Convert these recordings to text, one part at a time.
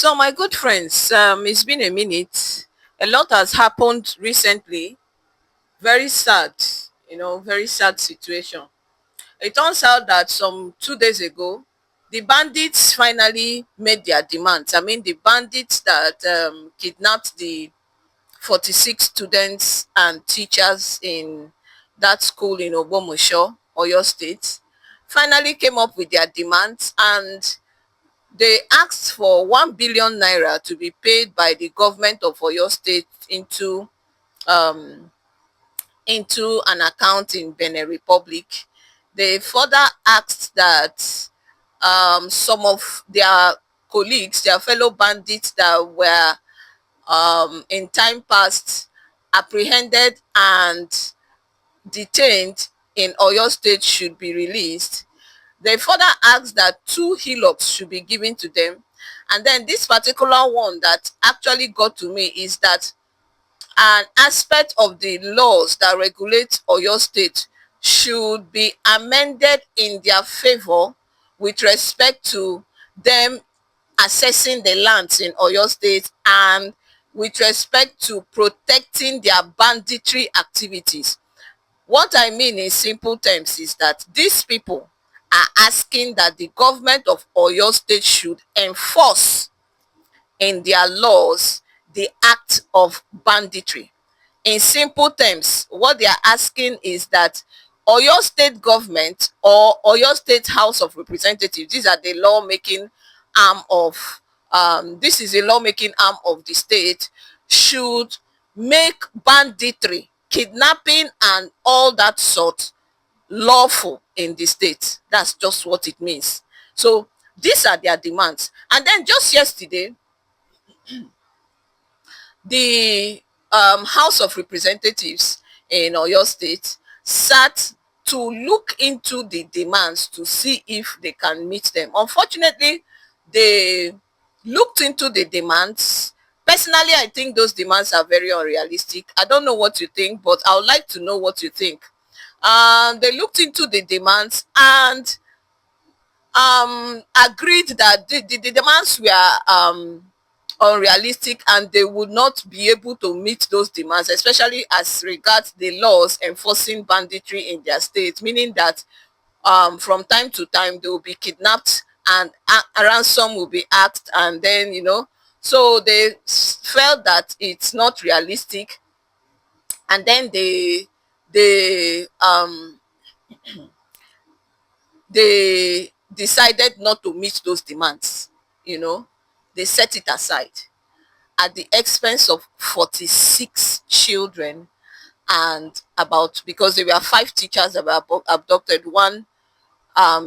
So, my good friends, it's been a minute. A lot has happened recently. Very sad, very sad situation. It turns out that some 2 days ago, the bandits finally made their demands. I mean, the bandits that kidnapped the 46 students and teachers in that school in OGBOMOSHO, Oyo State, finally came up with their demands, and they asked for 1 billion naira to be paid by the government of Oyo State um, into an account in Benin Republic. They further asked that some of their colleagues, their fellow bandits that were in time past apprehended and detained in Oyo State should be released. They further asked that 2 hillocks should be given to them. And then this particular one that actually got to me is that an aspect of the laws that regulate Oyo State should be amended in their favor with respect to them assessing the lands in Oyo State and with respect to protecting their banditry activities. What I mean in simple terms is that these people are asking that the government of Oyo State should enforce in their laws the act of banditry. In simple terms, what they are asking is that Oyo State government or Oyo State House of Representatives, these are the lawmaking arm of this is a lawmaking arm of the state, should make banditry, kidnapping and all that sort lawful in the state. That's just what it means. So these are their demands. And then just yesterday, the House of Representatives in Oyo State sat to look into the demands to see if they can meet them. Unfortunately, they looked into the demands. Personally, I think those demands are very unrealistic. I don't know what you think, but I would like to know what you think. They looked into the demands and agreed that the demands were unrealistic and they would not be able to meet those demands, especially as regards the laws enforcing banditry in their state, meaning that from time to time they will be kidnapped and a ransom will be asked, and then so they felt that it's not realistic, and then they decided not to meet those demands. They set it aside at the expense of 46 children, and about, because there were 5 teachers that were abducted, one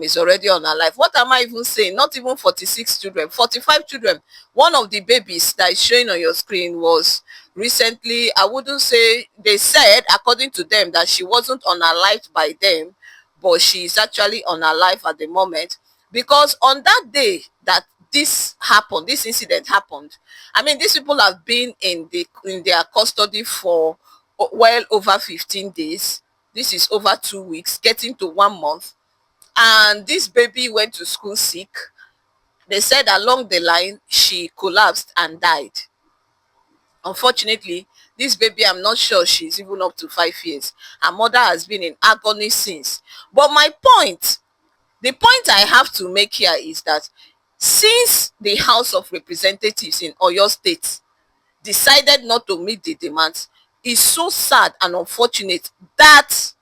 is already on her life. What am I even saying? Not even 46 children, 45 children. One of the babies that is showing on your screen was recently, I wouldn't say, they said according to them that she wasn't unalived by them, but she is actually unalive at the moment, because on that day that this happened, this incident happened, I mean, these people have been in their custody for well over 15 days. This is over 2 weeks, getting to 1 month, and this baby went to school sick. They said along the line she collapsed and died. Unfortunately, this baby, I'm not sure she's even up to 5 years. Her mother has been in agony since. But the point I have to make here is that since the House of Representatives in Oyo State decided not to meet the demands, it's so sad and unfortunate that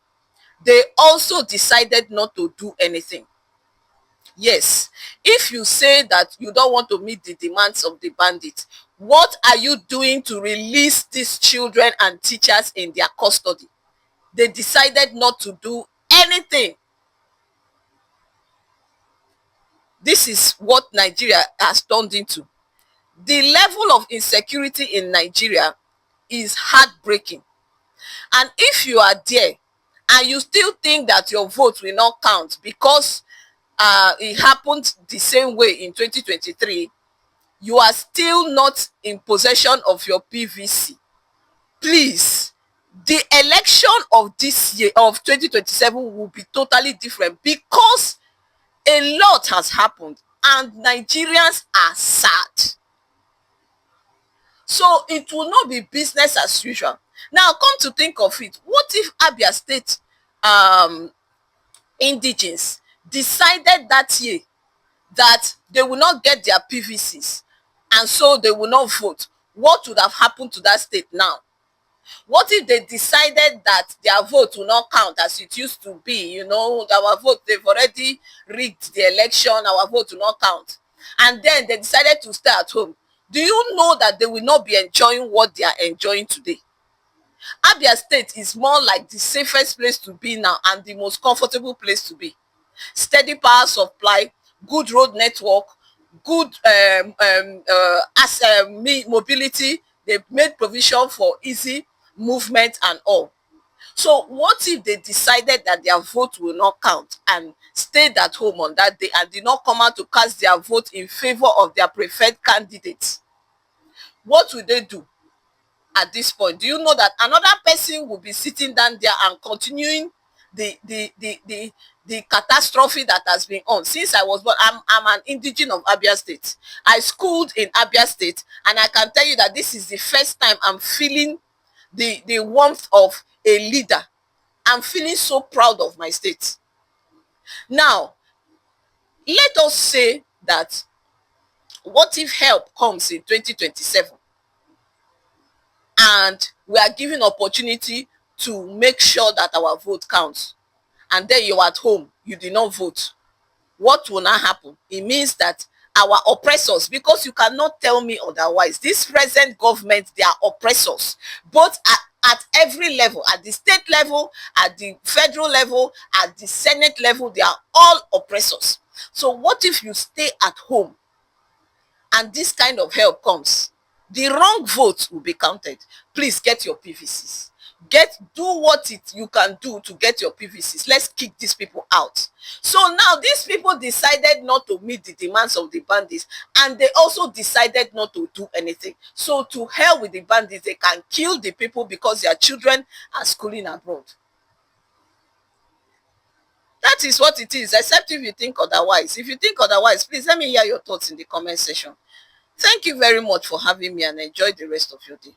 they also decided not to do anything. Yes, if you say that you don't want to meet the demands of the bandits, what are you doing to release these children and teachers in their custody? They decided not to do anything. This is what Nigeria has turned into. The level of insecurity in Nigeria is heartbreaking. And if you are there and you still think that your vote will not count because it happened the same way in 2023, you are still not in possession of your PVC. Please, the election of this year of 2027 will be totally different, because a lot has happened and Nigerians are sad. So it will not be business as usual. Now come to think of it, what if Abia State um indigenes decided that year that they will not get their PVCs, and so they will not vote? What would have happened to that state now? What if they decided that their vote will not count as it used to be? Our vote, they've already rigged the election, our vote will not count. And then they decided to stay at home. Do you know that they will not be enjoying what they are enjoying today? Abia State is more like the safest place to be now and the most comfortable place to be. Steady power supply, good road network, good mobility. They've made provision for easy movement and all. So what if they decided that their vote will not count and stayed at home on that day and did not come out to cast their vote in favor of their preferred candidates? What will they do at this point? Do you know that another person will be sitting down there and continuing the catastrophe that has been on since I was born? I'm an indigene of Abia State. I schooled in Abia State, and I can tell you that this is the first time I'm feeling the warmth of a leader. I'm feeling so proud of my state. Now, let us say that what if help comes in 2027 and we are given opportunity to make sure that our vote counts, and then you're at home, you did not vote? What will now happen? It means that our oppressors, because you cannot tell me otherwise, this present government, they are oppressors, both at every level, at the state level, at the federal level, at the Senate level. They are all oppressors. So what if you stay at home and this kind of help comes? The wrong vote will be counted. Please get your PVCs. Do what you can do to get your PVCs. Let's kick these people out. So now these people decided not to meet the demands of the bandits, and they also decided not to do anything. So to hell with the bandits, they can kill the people because their children are schooling abroad. That is what it is, except if you think otherwise. If you think otherwise, please let me hear your thoughts in the comment section. Thank you very much for having me, and enjoy the rest of your day.